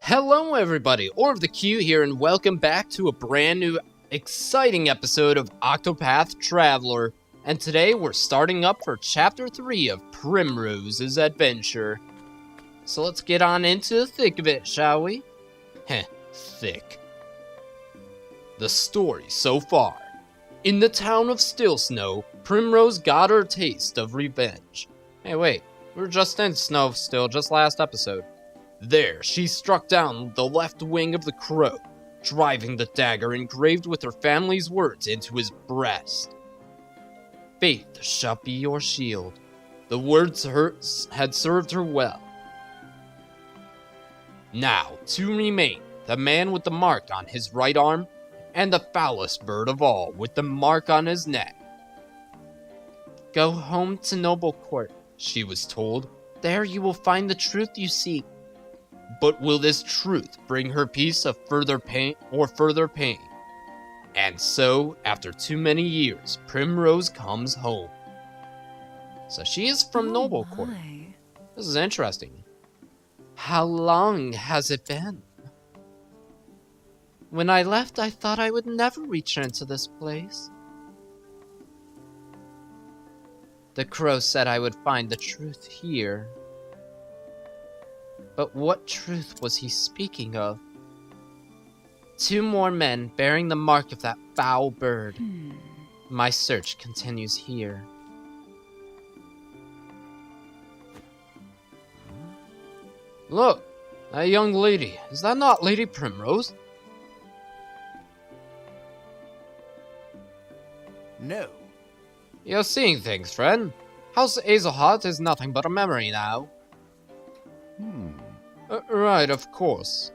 Hello everybody, Orb the Q here, and welcome back to a brand new, exciting episode of Octopath Traveler. And today we're starting up for Chapter 3 of Primrose's adventure. So let's get on into the thick of it, shall we? Heh, thick. The story so far. In the town of Stillsnow, Primrose got her taste of revenge. Hey wait, we were just in Snow still, just last episode. There, she struck down the left wing of the crow, driving the dagger engraved with her family's words into his breast. Faith shall be your shield. The words had served her well. Now, two remain, the man with the mark on his right arm, and the foulest bird of all with the mark on his neck. Go home to Noblecourt, she was told. There you will find the truth you seek. But will this truth bring her peace of further pain? And so, after too many years, Primrose comes home. So she is from Noblecourt. My. This is interesting. How long has it been? When I left, I thought I would never return to this place. The crow said I would find the truth here. But what truth was he speaking of? Two more men bearing the mark of that foul bird. My search continues here. Look, that young lady. Is that not Lady Primrose? No. You're seeing things, friend. House Azelhart is nothing but a memory now. Right, of course.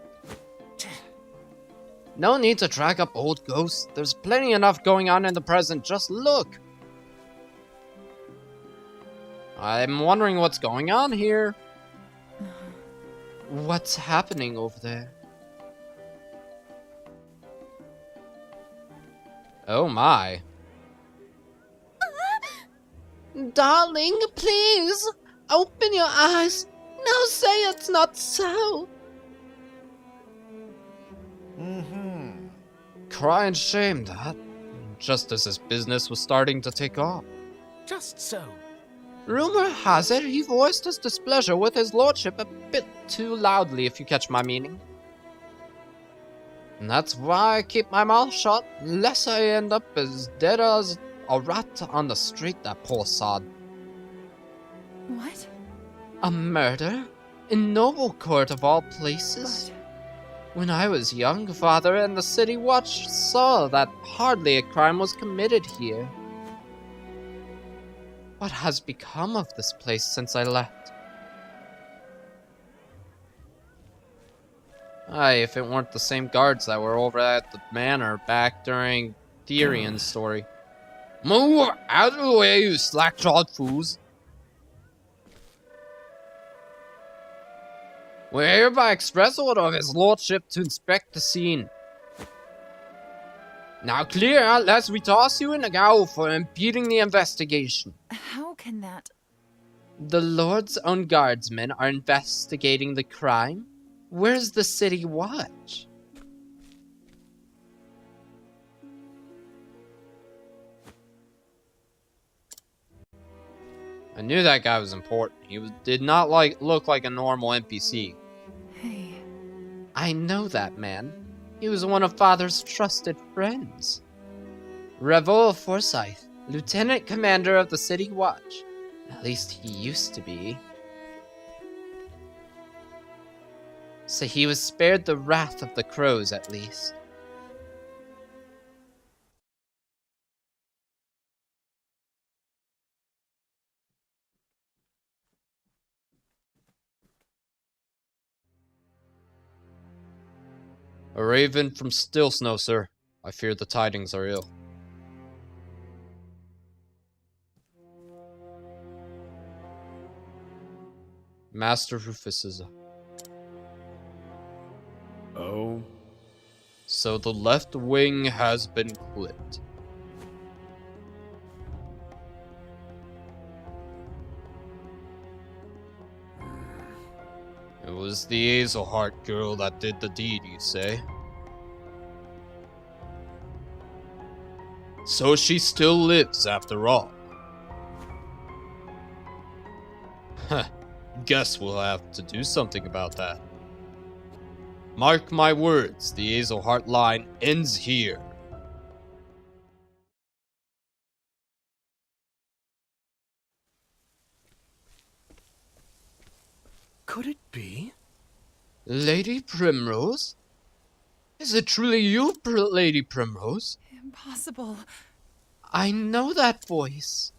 No need to track up old ghosts. There's plenty enough going on in the present. Just look. I'm wondering what's going on here. What's happening over there? Oh my. Darling, please, open your eyes. No, say it's not so. Cry and shame, that. Just as his business was starting to take off. Just so. Rumor has it he voiced his displeasure with his lordship a bit too loudly, if you catch my meaning. And that's why I keep my mouth shut, lest I end up as dead as a rat on the street, that poor sod. What? A murder? In Noblecourt of all places? But When I was young, Father and the City Watch saw that hardly a crime was committed here. What has become of this place since I left? Aye, if it weren't the same guards that were over at the manor back during Therian's story. Move out of the way, you slack-jawed fools! We hereby express order of his lordship to inspect the scene. Now clear out lest we toss you in the gaol for impeding the investigation. how can that? The Lord's own guardsmen are investigating the crime? Where's the City Watch? I knew that guy was important. Did not look like a normal NPC. Hey. I know that man. He was one of Father's trusted friends. Revel Forsyth, Lieutenant Commander of the City Watch. At least he used to be. So he was spared the wrath of the crows, at least. A raven from Stillsnow, sir. I fear the tidings are ill. Master Rufus is... Oh? So the left wing has been clipped. It was the Hazelheart girl that did the deed, you say? So she still lives after all. Huh. Guess we'll have to do something about that. Mark my words, the Hazelheart line ends here. Could it be? Lady Primrose? Is it truly you, Lady Primrose? Impossible. I know that voice.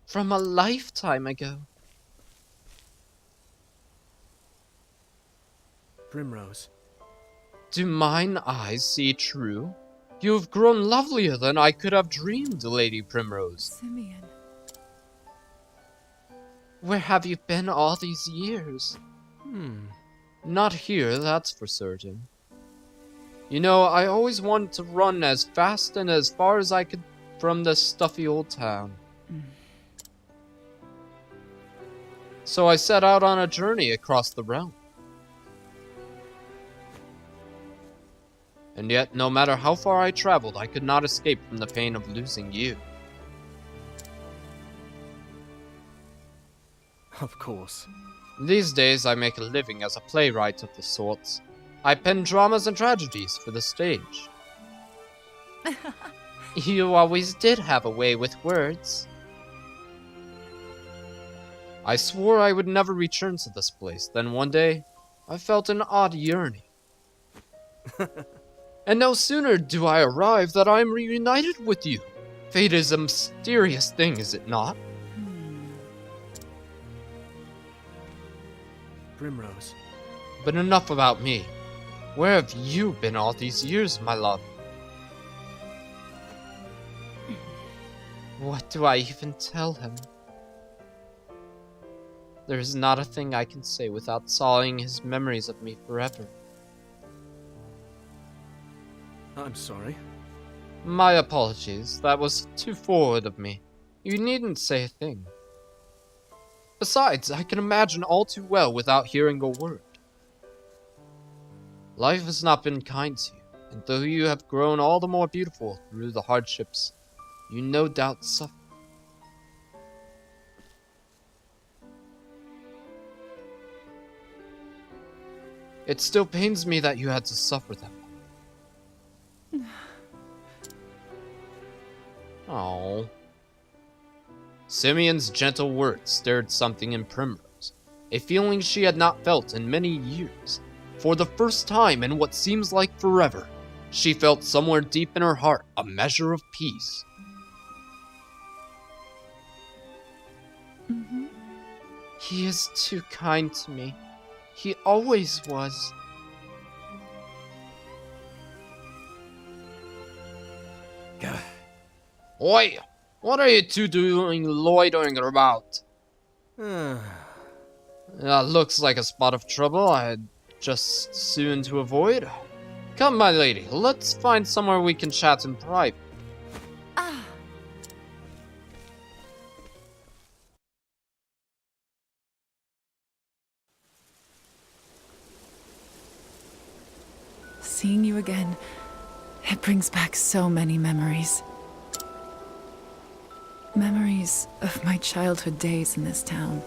From a lifetime ago. Primrose. Do mine eyes see true? You have grown lovelier than I could have dreamed, Lady Primrose. Simeon. Where have you been all these years? Not here, that's for certain. You know, I always wanted to run as fast and as far as I could from this stuffy old town. So I set out on a journey across the realm. And yet, no matter how far I traveled, I could not escape from the pain of losing you. Of course. These days, I make a living as a playwright of the sorts. I pen dramas and tragedies for the stage. You always did have a way with words. I swore I would never return to this place. Then one day, I felt an odd yearning. And no sooner do I arrive than I am reunited with you. Fate is a mysterious thing, is it not? Primrose. But enough about me. Where have you been all these years, my love? What do I even tell him? There is not a thing I can say without sullying his memories of me forever. I'm sorry. My apologies, that was too forward of me. You needn't say a thing. Besides, I can imagine all too well without hearing a word. Life has not been kind to you, and though you have grown all the more beautiful through the hardships, you no doubt suffer. It still pains me that you had to suffer them. Oh. Simeon's gentle words stirred something in Primrose, a feeling she had not felt in many years. For the first time in what seems like forever, she felt somewhere deep in her heart a measure of peace. He is too kind to me. He always was. Oi! What are you two doing loitering about? Looks like a spot of trouble I had just soon to avoid. Come, my lady, let's find somewhere we can chat in private. Seeing you again, it brings back so many memories. Memories of my childhood days in this town.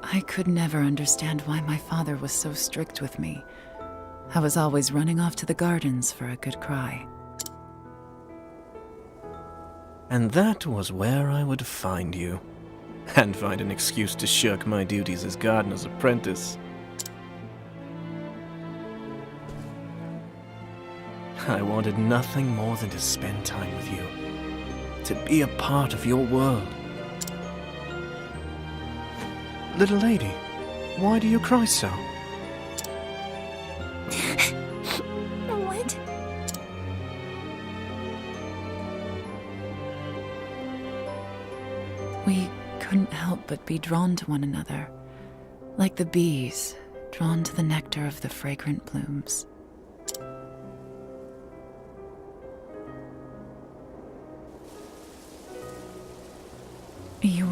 I could never understand why my father was so strict with me. I was always running off to the gardens for a good cry. And that was where I would find you. And find an excuse to shirk my duties as gardener's apprentice. I wanted nothing more than to spend time with you. To be a part of your world. Little lady, why do you cry so? What? We couldn't help but be drawn to one another, like the bees drawn to the nectar of the fragrant blooms.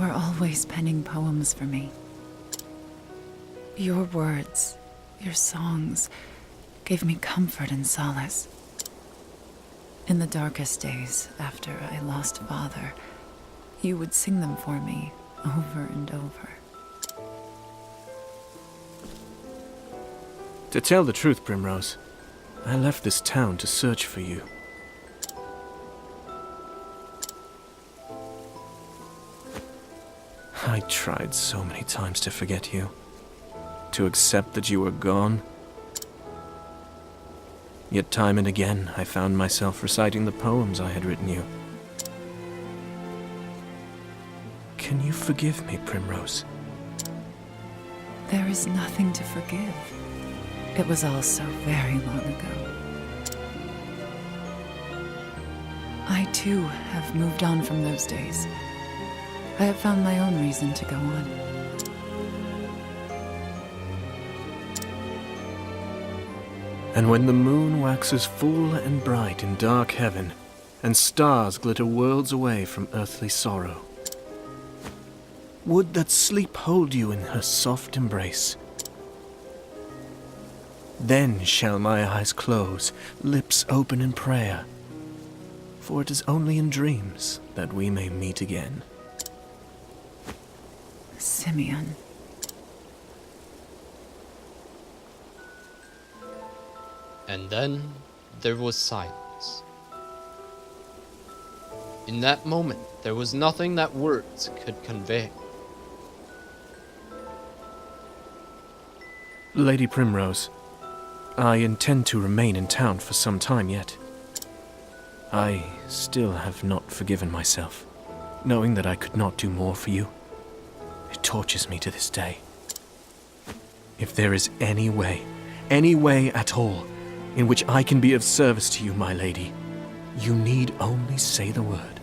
were always penning poems for me. Your words, your songs, gave me comfort and solace. In the darkest days, after I lost Father, you would sing them for me over and over. To tell the truth, Primrose, I left this town to search for you. I tried so many times to forget you, to accept that you were gone. Yet time and again, I found myself reciting the poems I had written you. Can you forgive me, Primrose? There is nothing to forgive. It was all so very long ago. I, too, have moved on from those days. I have found my own reason to go on. And when the moon waxes full and bright in dark heaven, and stars glitter worlds away from earthly sorrow, would that sleep hold you in her soft embrace. Then shall my eyes close, lips open in prayer, for it is only in dreams that we may meet again. Simeon. And then there was silence. In that moment, there was nothing that words could convey. Lady Primrose, I intend to remain in town for some time yet. I still have not forgiven myself, knowing that I could not do more for you. It tortures me to this day. If there is any way at all, in which I can be of service to you, my lady, you need only say the word.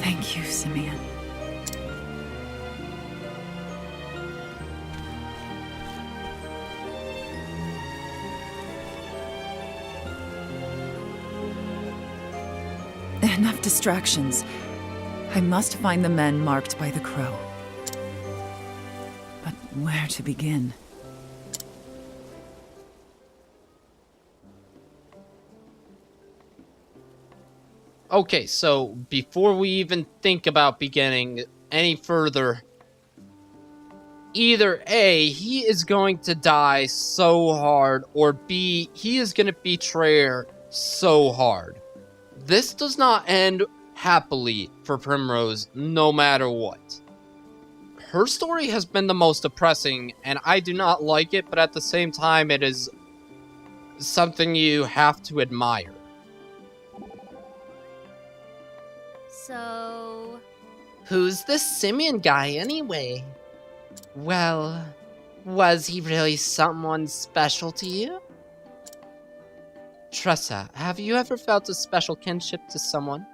Thank you, Simeon. Enough distractions. I must find the men marked by the crow. But where to begin? Okay, so before we even think about beginning any further, either A, he is going to die so hard, or B, he is going to betray her so hard. This does not end happily for Primrose, no matter what. Her story has been the most depressing, and I do not like it, but at the same time, it is something you have to admire. So... Who's this Simeon guy, anyway? Well, was he really someone special to you? Tressa, have you ever felt a special kinship to someone?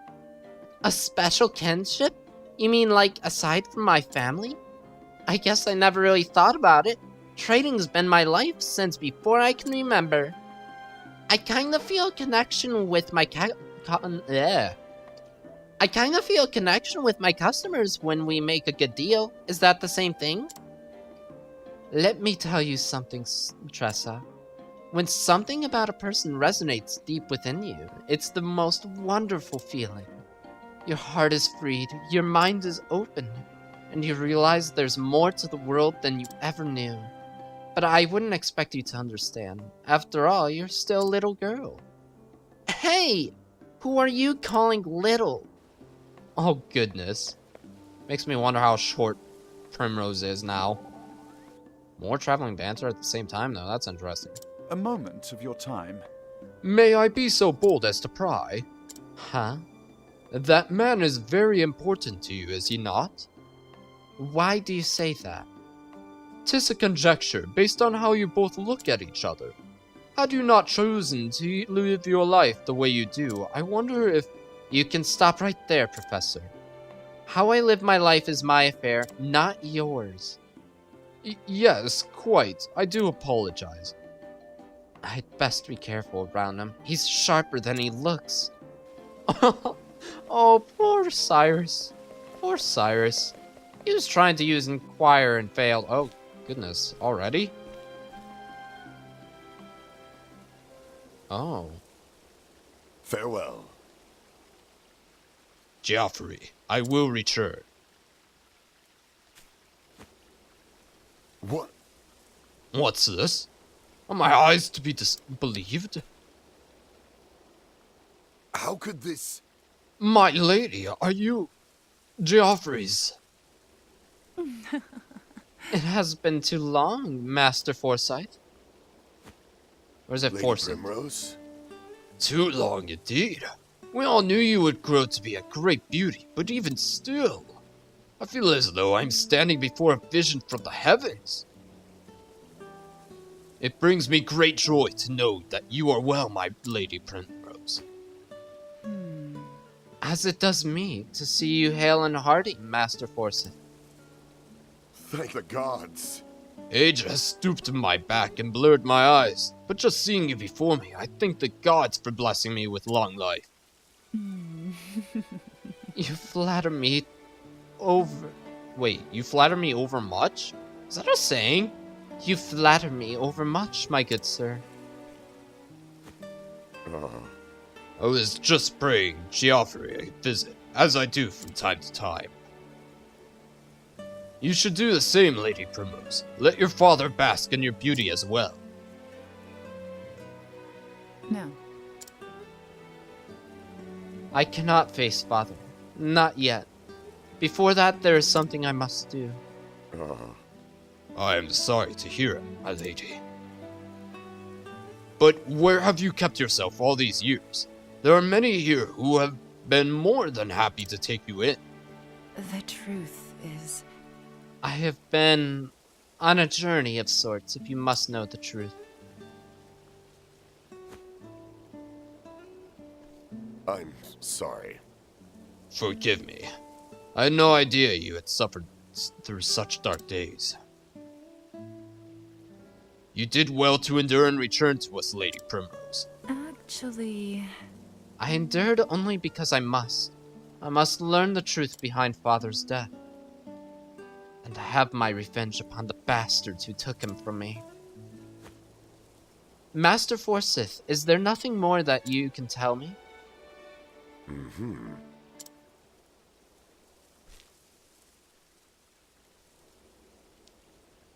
A special kinship? You mean, like, aside from my family? I guess I never really thought about it. Trading's been my life since before I can remember. I kinda feel a connection with my I kind of feel a connection with my customers when we make a good deal. Is that the same thing? Let me tell you something, Tressa. When something about a person resonates deep within you, it's the most wonderful feeling. Your heart is freed, your mind is open, and you realize there's more to the world than you ever knew. But I wouldn't expect you to understand. After all, you're still a little girl. Hey! Who are you calling little? Oh, goodness. Makes me wonder how short Primrose is now. More traveling banter at the same time, though. That's interesting. A moment of your time. May I be so bold as to pry? Huh? That man is very important to you, is he not? Why do you say that? 'Tis a conjecture, based on how you both look at each other. Had you not chosen to live your life the way you do, I wonder if... You can stop right there, Professor. How I live my life is my affair, not yours. Yes, quite. I do apologize. I'd best be careful around him. He's sharper than he looks. Oh, poor Cyrus. Poor Cyrus. He was trying to use Inquire and failed. Oh, goodness. Already? Oh. Farewell. Geoffrey, I will return. What? What's this? Are my eyes to be disbelieved? How could this... My lady, are you... Geoffrey's? It has been too long, Master Forsyth. Or is it Lady Forsyth? Primrose? Too long indeed. We all knew you would grow to be a great beauty, but even still, I feel as though I'm standing before a vision from the heavens. It brings me great joy to know that you are well, my Lady Primrose. As it does me to see you hale and hearty, Master Forsyth. Thank the gods. Age has stooped my back and blurred my eyes, but just seeing you before me, I thank the gods for blessing me with long life. You flatter me over... Wait, you flatter me over much? Is that a saying? You flatter me over much, my good sir. I was just praying Geoffrey a visit, as I do from time to time. You should do the same, Lady Primrose. Let your father bask in your beauty as well. No. I cannot face father. Not yet. Before that, there is something I must do. I am sorry to hear it, my lady. But where have you kept yourself all these years? There are many here who have been more than happy to take you in. The truth is... I have been on a journey of sorts, if you must know the truth. I'm sorry. Forgive me. I had no idea you had suffered through such dark days. You did well to endure and return to us, Lady Primrose. Actually... I endured only because I must. I must learn the truth behind father's death. And have my revenge upon the bastards who took him from me. Master Forsyth, is there nothing more that you can tell me?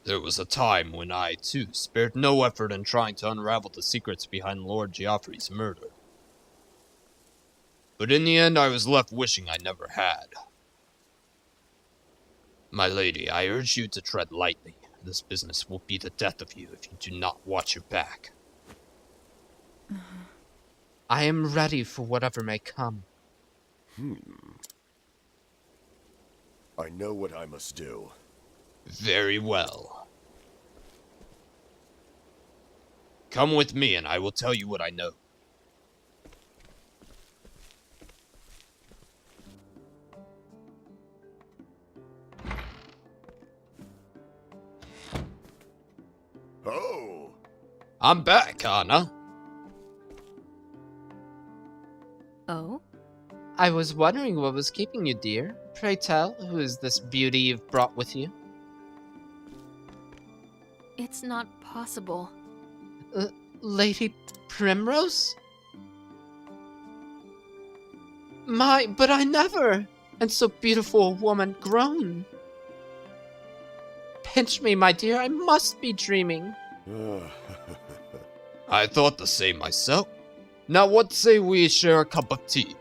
There was a time when I, too, spared no effort in trying to unravel the secrets behind Lord Geoffrey's murder. But in the end, I was left wishing I never had. My lady, I urge you to tread lightly. This business will be the death of you if you do not watch your back. I am ready for whatever may come. I know what I must do. Very well. Come with me and I will tell you what I know. Oh! I'm back, Anna. Oh? I was wondering what was keeping you, dear. Pray tell, who is this beauty you've brought with you? It's not possible. Lady Primrose? But I never! And so beautiful a woman grown. Pinch me, my dear, I must be dreaming. I thought the same myself. Now what say we share a cup of tea?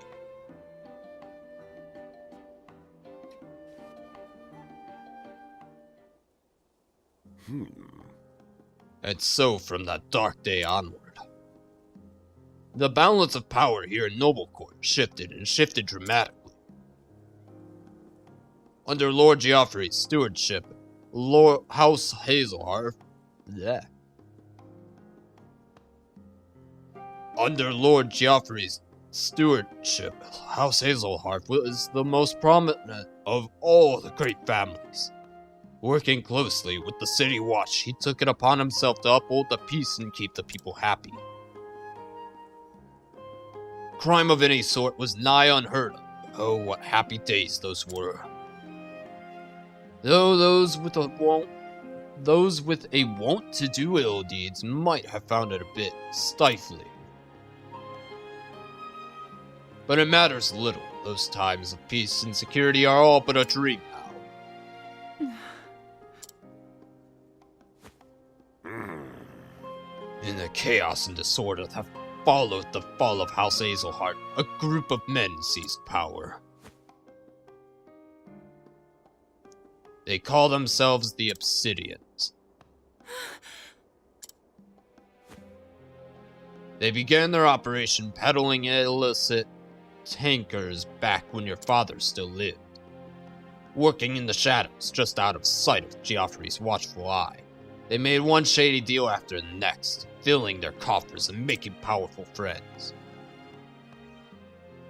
And so from that dark day onward, the balance of power here in Noblecourt shifted and shifted dramatically. Under Lord Geoffrey's stewardship, House Hazelhearth, Under Lord Geoffrey's stewardship, House Hazelhearth was the most prominent of all the great families. Working closely with the city watch, he took it upon himself to uphold the peace and keep the people happy. Crime of any sort was nigh unheard of. Oh, what happy days those were. Though those with a wont to do ill deeds might have found it a bit stifling. But it matters little. Those times of peace and security are all but a dream now. In the chaos and disorder that followed the fall of House Hazelheart, a group of men seized power. They call themselves the Obsidians. They began their operation peddling illicit tankers back when your father still lived, working in the shadows just out of sight of Geoffrey's watchful eye. They made one shady deal after the next, filling their coffers and making powerful friends.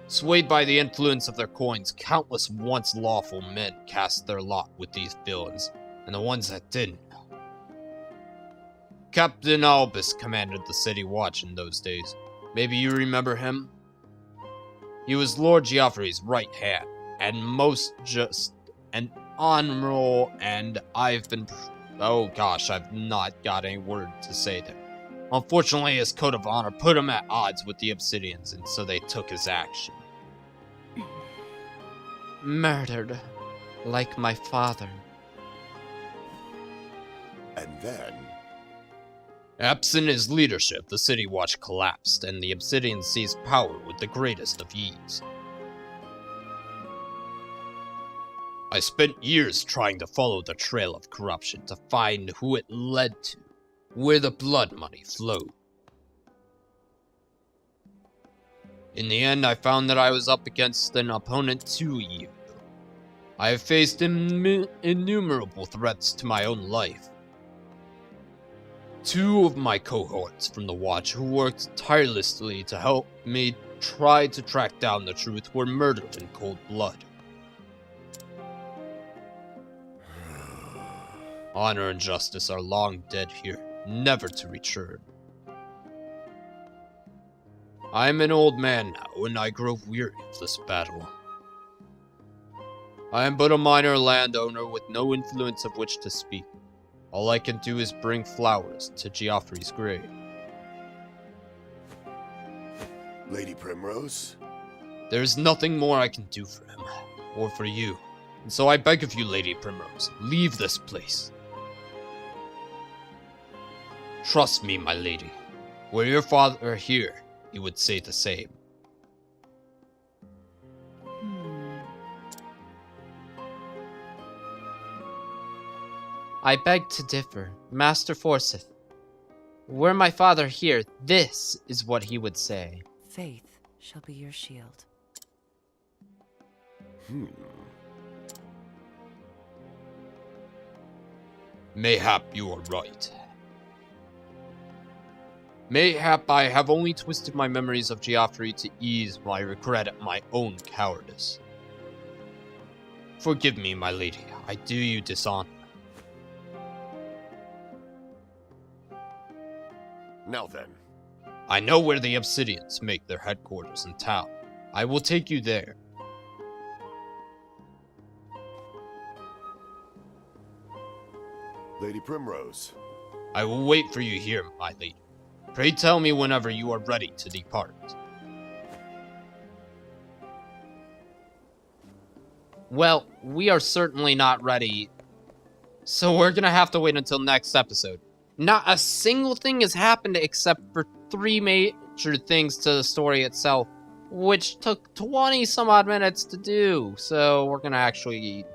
Swayed by the influence of their coins, countless once lawful men cast their lot with these villains, and the ones that didn't. Captain Albus commanded the city watch in those days. Maybe you remember him? He was Lord Geoffrey's right hand, and most just and honorable, and I've not got any word to say there. Unfortunately, his code of honor put him at odds with the Obsidians, and so they took his action. Murdered, like my father. And then... Absent his leadership, the City Watch collapsed, and the Obsidians seized power with the greatest of ease. I spent years trying to follow the trail of corruption to find who it led to, where the blood money flowed. In the end, I found that I was up against an opponent too evil. I have faced innumerable threats to my own life. Two of my cohorts from the Watch who worked tirelessly to help me try to track down the truth were murdered in cold blood. Honor and justice are long dead here, never to return. I am an old man now, and I grow weary of this battle. I am but a minor landowner with no influence of which to speak. All I can do is bring flowers to Geoffrey's grave. Lady Primrose? There is nothing more I can do for him, or for you. And so I beg of you, Lady Primrose, leave this place. Trust me, my lady. Were your father here, he would say the same. I beg to differ, Master Forsyth. Were my father here, this is what he would say. Faith shall be your shield. Mayhap you are right. Mayhap I have only twisted my memories of Geoffrey to ease my regret at my own cowardice. Forgive me, my lady, I do you dishonor. Now then. I know where the Obsidians make their headquarters in town. I will take you there. Lady Primrose. I will wait for you here, my lady. Pray tell me whenever you are ready to depart. Well, we are certainly not ready, so we're gonna have to wait until next episode. Not a single thing has happened except for 3 major things to the story itself, which took 20 some odd minutes to do, so we're gonna actually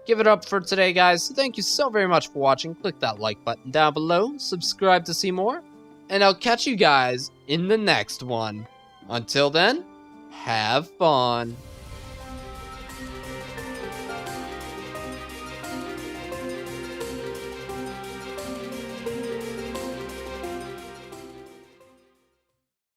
give it up for today, guys. So thank you so very much for watching. Click that like button down below, subscribe to see more, and I'll catch you guys in the next one. Until then, have fun.